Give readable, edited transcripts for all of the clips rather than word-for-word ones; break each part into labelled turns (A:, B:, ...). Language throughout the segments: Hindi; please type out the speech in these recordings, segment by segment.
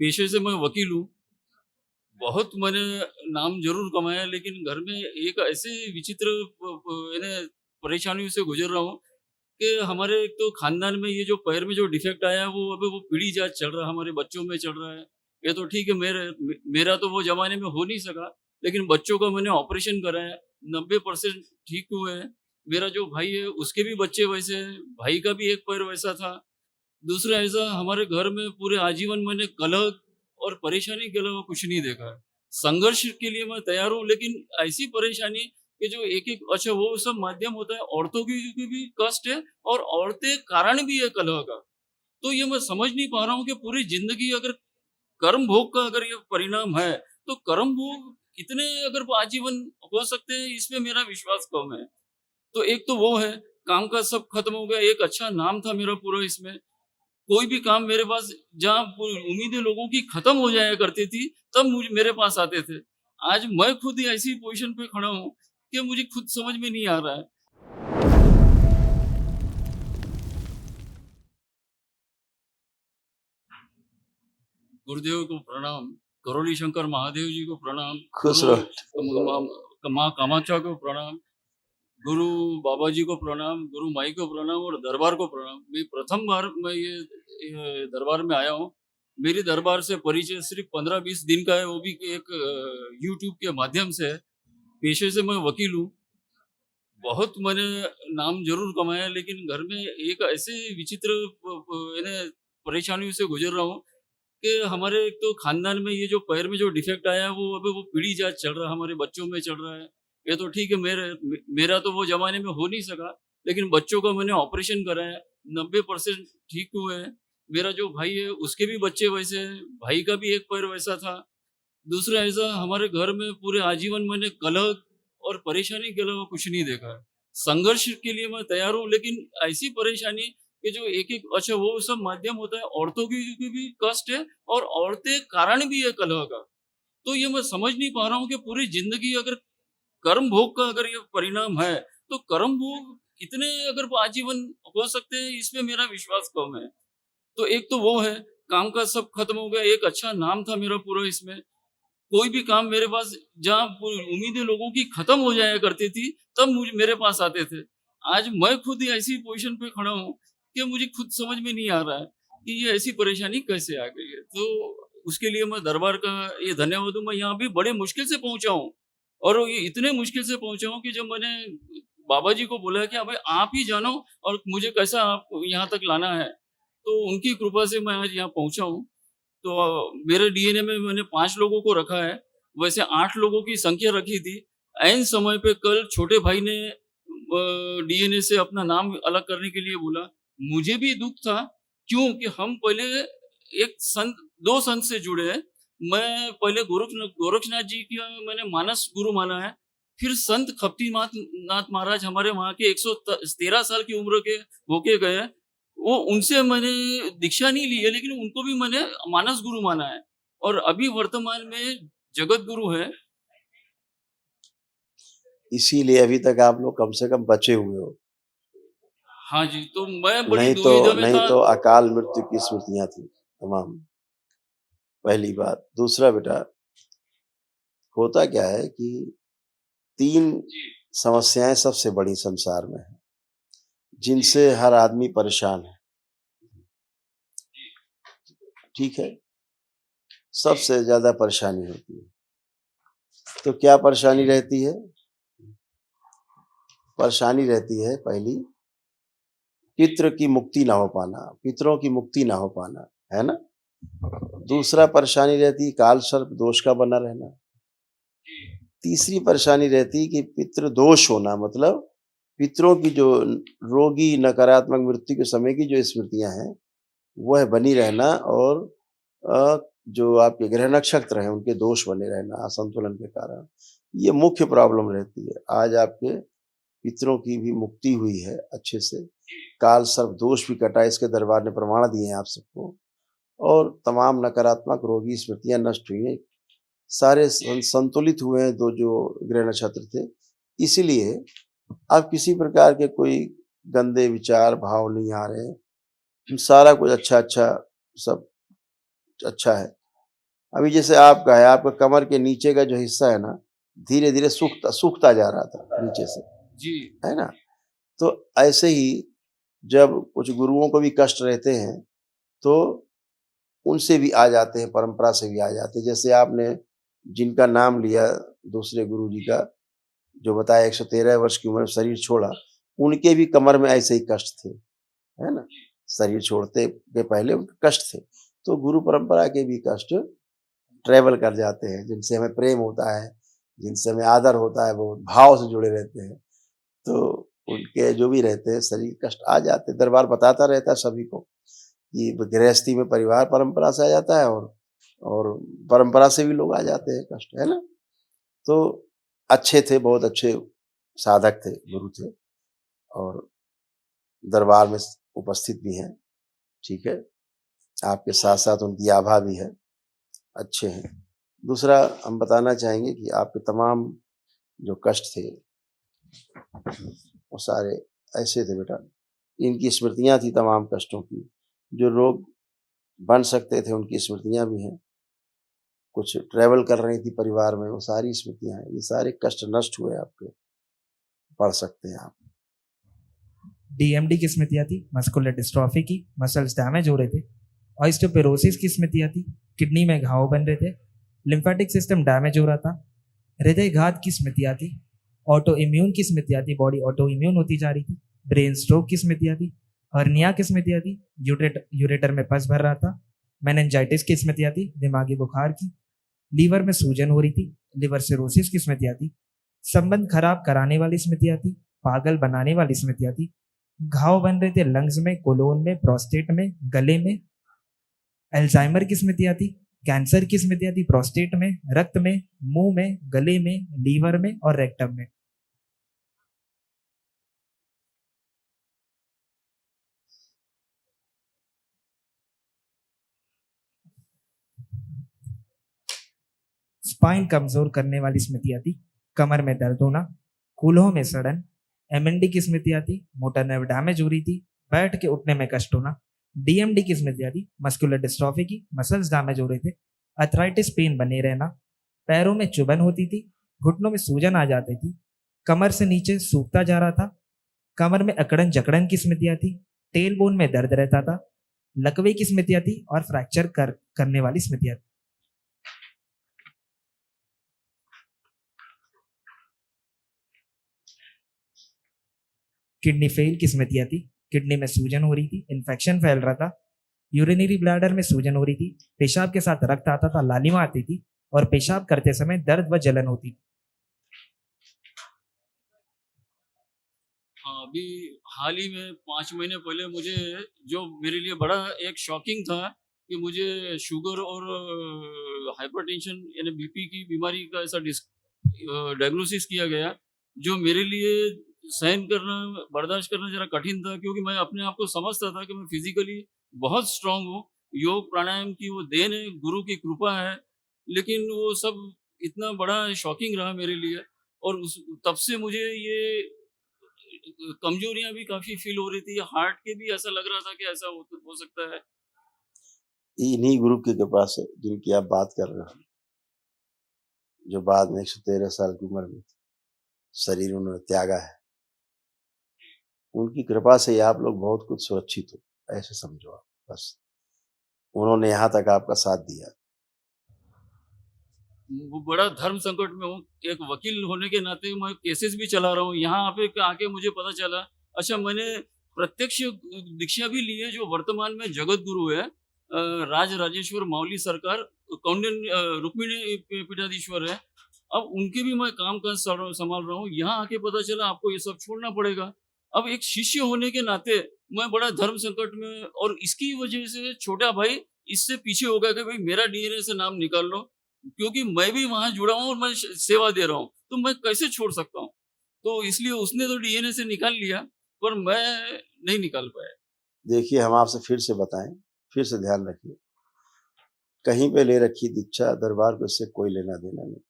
A: पेशे से मैं वकील हूँ। बहुत मैंने नाम ज़रूर कमाया, लेकिन घर में एक ऐसे विचित्र यानी परेशानियों से गुज़र रहा हूँ कि हमारे एक तो ख़ानदान में ये जो पैर में जो डिफ़ेक्ट आया है, वो अभी वो पीढ़ी जात चल रहा है, हमारे बच्चों में चल रहा है। ये तो ठीक है, मेरा तो वो ज़माने में हो नहीं सका, लेकिन बच्चों का मैंने ऑपरेशन कराया, 90% ठीक हुए हैं। मेरा जो भाई है, उसके भी बच्चे वैसे हैं, भाई का भी एक पैर वैसा था। दूसरा ऐसा, हमारे घर में पूरे आजीवन मैंने कलह और परेशानी के अलावा कुछ नहीं देखा है। संघर्ष के लिए मैं तैयार हूँ, लेकिन ऐसी परेशानी कि जो एक-एक अच्छा वो सब माध्यम होता है, औरतों की भी कष्ट है और औरतें कारण भी है कलह का। तो ये मैं समझ नहीं पा रहा हूँ कि पूरी ज़िंदगी अगर कर्म भोग का अगर ये परिणाम है, तो कर्म भोग कितने अगर वो आजीवन हो सकते हैं, इसमें मेरा विश्वास कम है। तो एक तो वो है, काम-काज सब खत्म हो गया, एक अच्छा नाम था मेरा पूरा इसमें। कोई भी काम मेरे पास, जहाँ उम्मीदें लोगों की खत्म हो जाया करती थी, तब मेरे पास आते थे। आज मैं खुद ही ऐसी पोज़ीशन पे खड़ा हूँ कि मुझे खुद समझ में नहीं आ रहा है। गुरुदेव को प्रणाम, करोली शंकर महादेव जी को प्रणाम,
B: खुश
A: गुरु
B: रहो।
A: माँ कामाख्या को प्रणाम, गुरु बाबा जी को प्रणाम, गुरु माई को प्रणाम और दरबार को प्रणाम। मैं प्रथम बार मैं ये दरबार में आया हूँ। मेरी दरबार से परिचय सिर्फ़ 15-20 दिन का है, वो भी एक यूट्यूब के माध्यम से है। पेशे से मैं वकील हूँ। बहुत मैंने नाम ज़रूर कमाया, लेकिन घर में एक ऐसे विचित्र यानी परेशानियों से गुज़र रहा हूँ कि हमारे एक तो ख़ानदान में ये जो पैर में जो डिफ़ेक्ट आया है, वो अभी वो पीढ़ी जात चल रहा है, हमारे बच्चों में चल रहा है। ये तो ठीक है, मेरा तो वो ज़माने में हो नहीं सका, लेकिन बच्चों का मैंने ऑपरेशन कराया, 90% ठीक हुए हैं। मेरा जो भाई है, उसके भी बच्चे वैसे हैं, भाई का भी एक पैर वैसा था। दूसरा ऐसा, हमारे घर में पूरे आजीवन मैंने कलह और परेशानी के अलावा कुछ नहीं देखा है। संघर्ष के लिए मैं तैयार हूँ, लेकिन ऐसी परेशानी कि जो एक-एक अच्छा वो सब माध्यम होता है, औरतों की भी कष्ट है और औरतें कारण भी है कलह का। तो ये मैं समझ नहीं पा रहा हूँ कि पूरी ज़िंदगी अगर कर्म भोग का अगर ये परिणाम है, तो कर्म भोग कितने अगर वो आजीवन हो सकते हैं, इसमें मेरा विश्वास कम है। तो एक तो वो है, काम-काज सब खत्म हो गया, एक अच्छा नाम था मेरा पूरा इसमें। कोई भी काम मेरे पास, जहाँ उम्मीदें लोगों की खत्म हो जाया करती थी, तब मेरे पास आते थे। आज मैं खुद ही ऐसी पोज़ीशन पे खड़ा हूँ कि मुझे खुद समझ में नहीं आ रहा है कि ये ऐसी परेशानी कैसे आ गई है। तो उसके लिए मैं दरबार का ये धन्यवाद दूँ, मैं यहाँ भी बड़े मुश्किल से पहुँचा हूँ और ये इतने मुश्किल से पहुँचा हूँ कि जब मैंने बाबा जी को बोला कि अबे आप ही जानो और मुझे कैसा आप यहाँ तक लाना है, तो उनकी कृपा से मैं आज यहाँ पहुँचा हूँ। तो मेरे डीएनए में मैंने 5 लोगों को रखा है, वैसे 8 लोगों की संख्या रखी थी। ऐन समय पे कल छोटे भाई ने डीएनए से अपना नाम अलग करने के लिए बोला। मुझे भी दुःख था, क्यों कि हम पहले एक संत 2 संत से जुड़े हैं। मैं पहले गोरक्षनाथ जी का मैंने मानस गुरु माना है, फिर संत खप्तीनाथ नाथ महाराज हमारे वहाँ के 113 साल की उम्र के होके गए हैं। वो उनसे मैंने दीक्षा नहीं ली है, लेकिन उनको भी मैंने मानस गुरु माना है और अभी वर्तमान में जगत गुरु है।
B: इसीलिए अभी तक आप लोग कम से कम बचे हुए हो।
A: हाँ जी, तो मैं बड़ी
B: नहीं तो
A: दुविधा में
B: नहीं
A: था।
B: तो अकाल मृत्यु की स्मृतियां थी तमाम। पहली बात। दूसरा बेटा, होता क्या है कि 3
A: जी,
B: समस्याएं सबसे बड़ी संसार में है, जिनसे हर आदमी परेशान है।
A: जी,
B: ठीक है?
A: जी,
B: सबसे ज्यादा परेशानी होती है। तो क्या परेशानी रहती है? परेशानी रहती है पहली, पितृ की मुक्ति ना हो पाना, पितरों की मुक्ति ना हो पाना, है ना?
A: जी,
B: दूसरा परेशानी रहती है काल सर्प दोष का बना रहना।
A: जी,
B: तीसरी परेशानी रहती है कि पितृ दोष होना, मतलब पितरों की जो रोगी नकारात्मक मृत्यु के समय की जो स्मृतियां हैं, वह बनी
A: जी,
B: रहना और अ, जो आपके ग्रह नक्षत्र हैं उनके दोष बने रहना असंतुलन के कारण, ये मुख्य प्रॉब्लम रहती है। आज आपके पितरों की भी मुक्ति हुई है अच्छे से, काल सर्प दोष भी कटा, इसके दरबार ने प्रमाण दिए हैं आप सबको, और तमाम नकारात्मक रोगी स्मृतियां नष्ट हुई हैं। सारे संतुलित हुए हैं 2 जो ग्रह नक्षत्र थे। इसीलिए अब किसी प्रकार के कोई गंदे विचार भाव नहीं आ रहे हैं। सारा कुछ अच्छा अच्छा, सब अच्छा है। अभी जैसे आपका है, आपका कमर के नीचे का जो हिस्सा है ना, धीरे-धीरे सूखता सूखता जा रहा था नीचे से,
A: जी।
B: है ना? तो ऐसे ही जब कुछ गुरुओं को भी कष्ट रहते हैं, तो उनसे भी आ जाते हैं, परंपरा से भी आ जाते हैं। जैसे आपने जिनका नाम लिया दूसरे गुरुजी का, जो बताया 113 वर्ष की उम्र में शरीर छोड़ा, उनके भी कमर में ऐसे ही कष्ट थे, है ना? शरीर छोड़ते के पहले उनके कष्ट थे। तो गुरु परंपरा के भी कष्ट ट्रैवल कर जाते हैं, जिनसे हमें प्रेम होता है, जिनसे हमें आदर होता है, वो भाव से जुड़े रहते हैं। तो उनके जो भी रहते हैं, शरीर कष्ट आ जाते हैं। दरबार बताता रहता है सभी को कि गृहस्थी में परिवार परंपरा से आ जाता है और परंपरा से भी लोग आ जाते हैं कष्ट, है ना? तो अच्छे थे, बहुत अच्छे साधक थे, गुरु थे और दरबार में उपस्थित भी हैं, ठीक है? आपके साथ-साथ उनकी आभा भी है, अच्छे हैं। दूसरा हम बताना चाहेंगे कि आपके तमाम जो कष्ट थे, वो सारे ऐसे थे बेटा, इनकी स्मृतियाँ थी तमाम कष्टों की, जो लोग बन सकते थे उनकी स्मृतियाँ भी हैं। कुछ ट्रैवल कर रही थी परिवार में, वो सारी स्मृतियाँ हैं। ये सारे कष्ट नष्ट हुए आपके, पढ़ सकते हैं आप।
C: डीएमडी की स्मृतियाँ थी, मस्कुलर डिस्ट्रॉफी की, मसल्स डैमेज हो रहे थे, ऑस्टियोपोरोसिस की स्मृतियाँ थी, किडनी में घाव बन रहे थे, लिम्फेटिक सिस्टम डैमेज हो रहा था, हृदयघात की स्मृतियाँ थी, ऑटो इम्यून की स्मृतियाँ थी, बॉडी ऑटो इम्यून होती जा रही थी, ब्रेन स्ट्रोक की स्मृतियाँ थी, हर्निया की स्मृतियाँ थी, यूरेटर में पस भर रहा था, मेनिंजाइटिस की स्मृतियाँ थी, दिमागी बुखार की, लीवर में सूजन हो रही थी, लिवर सिरोसिस की स्मृतियाँ थी, संबंध खराब कराने वाली स्मृतियाँ थी, पागल बनाने वाली स्मृतियाँ थी, घाव बन रहे थे लंग्स में, कोलोन में, प्रोस्टेट में, गले में, अल्जाइमर की स्मृतियाँ थी, कैंसर की स्मृतियाँ थी, प्रोस्टेट में, रक्त में, मुंह में, गले में, लीवर में और रेक्टम में। स्पाइन कमजोर करने वाली स्मृतियाँ थी, कमर में दर्द होना, कूल्हों में सड़न, एमएनडी की स्मृतियाँ थी, मोटर नर्व डैमेज हो रही थी, बैठ के उठने में कष्ट होना, डीएमडी की स्मृतियाँ थी, मस्कुलर डिस्ट्रॉफी की, मसल्स डैमेज हो रहे थे, अर्थराइटिस पेन बने रहना, पैरों में चुभन होती थी, घुटनों में सूजन आ जाती थी, कमर से नीचे सूखता जा रहा था, कमर में अकड़न जकड़न की स्मृतियाँ थी, टेल बोन में दर्द रहता था, लकवे की स्मृतियाँ थी और फ्रैक्चर करने वाली स्मृतियाँ थी। किडनी फेल की स्मृतियाँ थी, किडनी में सूजन हो रही थी, इन्फेक्शन फैल रहा था, यूरिनरी ब्लैडर में सूजन हो रही थी, पेशाब के साथ रक्त आता था, लालिमा आती थी और पेशाब करते समय दर्द व जलन होती थी।
A: हाँ, अभी हाल ही में 5 महीने पहले मुझे जो मेरे लिए बड़ा एक शॉकिंग था कि मुझे शुगर और हाइपरटेंशन यानी बीपी की बीमारी का ऐसा डायग्नोसिस किया गया, जो मेरे लिए सहन करना, बर्दाश्त करना ज़रा कठिन था क्योंकि मैं अपने आप को समझता था कि मैं फिज़िकली बहुत स्ट्रॉन्ग हूँ। योग प्राणायाम की वो देन है, गुरु की कृपा है, लेकिन वो सब इतना बड़ा शॉकिंग रहा मेरे लिए और उस तब से मुझे ये कमजोरियां भी काफी फील हो रही थी, हार्ट के भी ऐसा लग रहा था कि ऐसा हो सकता है।
B: इन्हीं गुरु की कृपा से जिनकी आप बात कर रहे हो, जो बाद में 113 साल की उम्र में शरीर उन्होंने त्यागा है, उनकी कृपा से ही आप लोग बहुत कुछ सुरक्षित हो, ऐसे समझो आप बस। उन्होंने यहाँ तक आपका साथ दिया।
A: वो बड़ा धर्म संकट में हूँ, एक वकील होने के नाते मैं केसेस भी चला रहा हूँ। यहाँ पे आके मुझे पता चला, अच्छा मैंने प्रत्यक्ष दीक्षा भी ली है, जो वर्तमान में जगत गुरु है राज राजेश्वर माउली सरकार, कौंडिन्य रुक्मिणी पीठाधीश्वर है। अब उनके भी मैं काम काज संभाल रहा हूँ। यहाँ आके पता चला आपको ये सब छोड़ना पड़ेगा। अब एक शिष्य होने के नाते मैं बड़ा धर्म संकट में, और इसकी वजह से छोटा भाई इससे पीछे हो गया कि भाई मेरा डीएनए से नाम निकाल लो, क्योंकि मैं भी वहां जुड़ा हूँ और मैं सेवा दे रहा हूँ, तो मैं कैसे छोड़ सकता हूँ। तो इसलिए उसने तो डीएनए से निकाल लिया, पर मैं नहीं निकाल पाया।
B: देखिए हम आपसे फिर से बताएं, फिर से ध्यान रखिए, कहीं पे ले रखी दीक्षा, दरबार को इससे कोई लेना देना नहीं।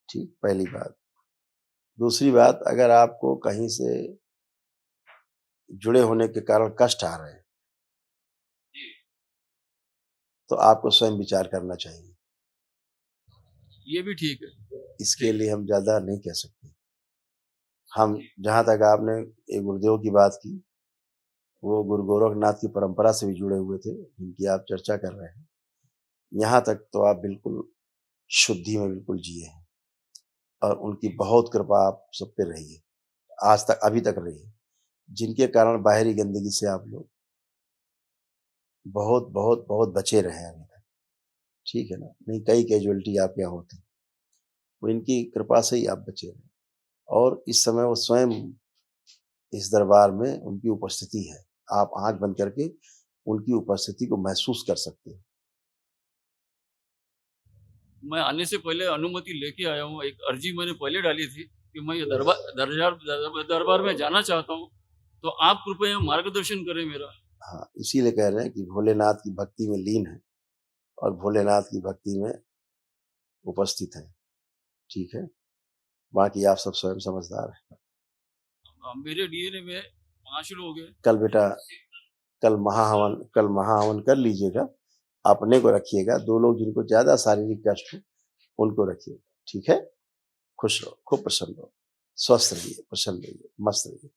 B: ठीक, पहली बात। दूसरी बात, अगर आपको कहीं से जुड़े होने के कारण कष्ट आ रहे हैं, तो आपको स्वयं विचार करना चाहिए।
A: ये भी ठीक है।
B: इसके लिए हम ज़्यादा नहीं कह सकते। हम जहाँ तक आपने एक गुरुदेव की बात की, वो गुरु गोरखनाथ की परंपरा से भी जुड़े हुए थे, जिनकी आप चर्चा कर रहे हैं। यहाँ तक तो आप बिल्कुल शुद्धि में बिल्कुल जिए हैं और उनकी बहुत कृपा आप सब पे रही है, आज तक अभी तक रही है, जिनके कारण बाहरी गंदगी से आप लोग बहुत बहुत बहुत बचे रहे हैं अभी तक। ठीक है ना? नहीं कई कैजुअलिटी आपके यहाँ होती, वो इनकी कृपा से ही आप बचे रहे और इस समय वो स्वयं इस दरबार में उनकी उपस्थिति है। आप आँख बंद करके उनकी उपस्थिति को महसूस कर सकते हो।
A: मैं आने से पहले अनुमति लेके आया हूँ। एक अर्जी मैंने पहले डाली थी कि मैं ये दरबार में जाना चाहता हूँ, तो आप कृपया मार्गदर्शन करें मेरा।
B: हाँ, इसीलिए कह रहे हैं कि भोलेनाथ की भक्ति में लीन है और भोलेनाथ की भक्ति में उपस्थित है। ठीक है? बाकी आप सब स्वयं समझदार हैं।
A: मेरे डीएनए में 5 लोग हैं।
B: कल बेटा कल महाहवन कर लीजिएगा। अपने को रखिएगा, 2 लोग जिनको ज़्यादा शारीरिक कष्ट हो, उनको रखिएगा। ठीक है? खुश रहो, खूब प्रसन्न रहो, स्वस्थ रहिए, प्रसन्न रहिए, मस्त रहिए।